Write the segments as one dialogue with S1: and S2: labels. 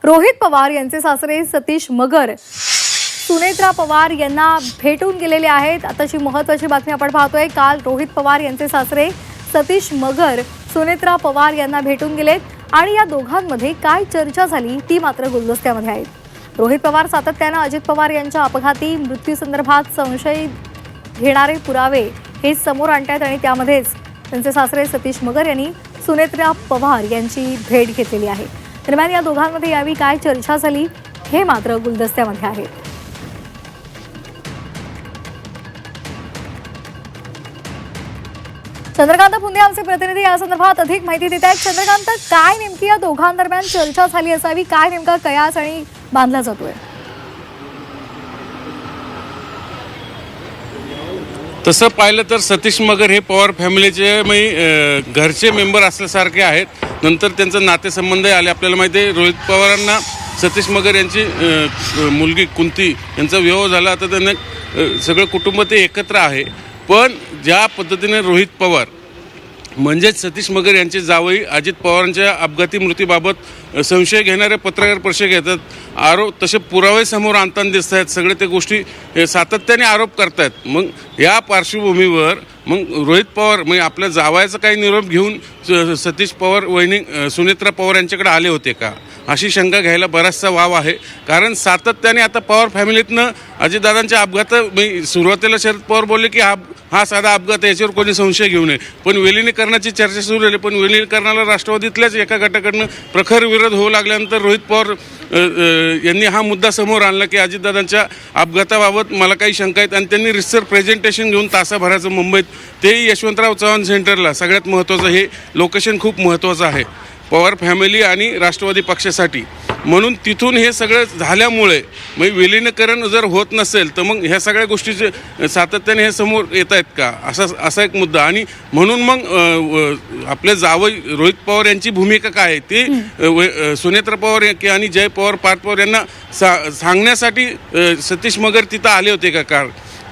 S1: रोहित पवार यांचे सासरे सतीश मगर सुनेत्रा पवार यांना भेटून गेलेले आहेत। आताची महत्त्वाची बातमी आपण पाहतोय। काल रोहित पवार यांचे सासरे सतीश मगर सुनेत्रा पवार यांना भेटून गेलेत आणि या दोघांमध्ये काय चर्चा झाली ती मात्र गुलदस्त्यामध्ये आहे। रोहित पवार सातत्याने अजित पवार यांच्या अपघाती मृत्यूसंदर्भात संशय घेणारे पुरावे हे समोर आणतात आणि त्यामध्येच त्यांचे सासरे सतीश मगर यांनी सुनेत्रा पवार यांची भेट घेतलेली आहे। दरम्यान या दोघांमध्ये यावी काय चर्चा झाली हे मात्र गुलदस्त्यामध्ये आहे। चंद्रकांत फुंदे आमचे प्रतिनिधी या संदर्भात अधिक माहिती देत आहेत। चंद्रकांत, काय नेमकी या दोघांदरम्यान चर्चा झाली असावी, काय नेमका कयास आणि बांधला जातोय?
S2: तसं पाहिलं तर सतीश मगर हे पवार फॅमिलीचे घरचे मेंबर असल्यासारखे आहेत। नंतर त्यांचं नातेसंबंध आले। आपल्याला माहिती आहे रोहित पवारांना सतीश मगर यांची मुलगी कुंती यांचा विवाह झाला। आता त्यांना सगळं कुटुंब ते एकत्र आहे। पण ज्या पद्धतीने रोहित पवार म्हणजेच सतीश मगर यांचे जावई अजित पवारांच्या अपघाती मृत्यूबाबत संशय घेणारे पत्रकार परिषद घेतात, आरोप तसे पुरावे समोर आणताना दिसत आहेत। सगळे ते गोष्टी सातत्याने आरोप करतायत। मग या पार्श्वभूमीवर मग रोहित पवार म्हणजे आपल्या जावयाचा काही निरोप घेऊन सतीश पवार वहिनी सुनेत्रा पवार यांच्याकडे आले होते का, अशी शंका घ्यायला बराचसा वाव आहे। कारण सातत्याने आता पवार फॅमिलीतनं अजितदादांच्या अपघात सुरुवातीला शरद पवार बोलले की हा साधा अपघात आहे, याच्यावर कोणी संशय घेऊ नये। पण विलिनीकरणाची चर्चा सुरू झाली। पण विलिनीकरणाला राष्ट्रवादीतल्याच एका गटाकडनं प्रखर विरोध होऊ लागल्यानंतर रोहित पवार यांनी हा मुद्दा समोर आणला की अजितदादांच्या अपघाताबाबत मला काही शंका आहेत आणि त्यांनी रिसर प्रेझेंटेशन घेऊन तासाभराचं मुंबईत, तेही यशवंतराव चव्हाण सेंटरला, सगळ्यात महत्त्वाचं हे लोकेशन खूप महत्त्वाचं आहे पवार फॅमिली आणि राष्ट्रवादी पक्षासाठी। म्हणून तिथून हे सगळं झाल्यामुळे मग विलिनीकरण जर होत नसेल तर मग ह्या सगळ्या गोष्टीचे सातत्याने हे समोर येत आहेत का, असा एक मुद्दा। आणि म्हणून मग आपले जावई रोहित पवार यांची भूमिका काय आहे ती सुनेत्रा पवार आणि जय पवार पार्थ पवार यांना सांगण्यासाठी सतीश मगर तिथं आले होते का?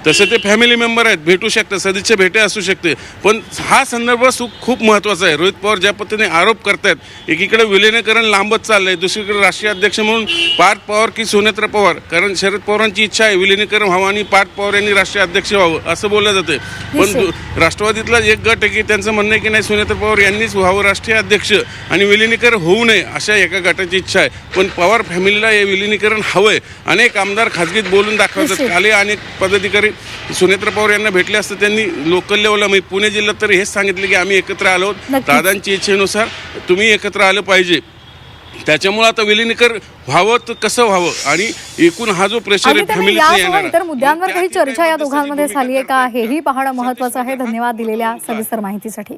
S2: तसे ते फॅमिली मेंबर आहेत, भेटू शकतात, सदिच्छा भेटे असू शकते। पण हा संदर्भ खूप महत्त्वाचा आहे। रोहित पवार ज्या पद्धतीने आरोप करतायत, एकीकडे विलिनीकरण लांबत चाललंय, दुसरीकडे राष्ट्रीय अध्यक्ष म्हणून पार्थ पवार की सुनेत्रा पवार, कारण शरद पवारांची इच्छा आहे विलिनीकरण व्हावं आणि पार्थ पवार यांनी राष्ट्रीय अध्यक्ष व्हावं असं बोललं जाते। पण राष्ट्रवादीतला एक गट आहे की त्यांचं म्हणणं आहे की नाही, सुनेत्रा पवार यांनीच व्हावं राष्ट्रीय अध्यक्ष आणि विलिनीकरण होऊ नये, अशा एका गटाची इच्छा आहे। पण पवार फॅमिलीला हे विलिनीकरण हवंय। अनेक आमदार खाजगीत बोलून दाखवतात। काल अनेक पदाधिकारी सुनेत्रा पवार यांना भेटले असते, त्यांनी लोकल लेवलला म्हणजे पुणे जिल्ह्यात तर हेच सांगितले की आम्ही एकत्र आलो, दादांची इच्छेनुसार तुम्ही एकत्र आलं पाहिजे। त्याच्यामुळे आता विलिनीकरण व्हावं तर कसं व्हावं आणि एकूण हा जो प्रेशर आहे फॅमिलीचा येणार,
S1: इतर मुद्द्यांवर काही चर्चा या दोघांमध्ये झाली आहे का हेही पाहणं महत्त्वाचं आहे। धन्यवाद दिलेल्या सविस्तर माहितीसाठी।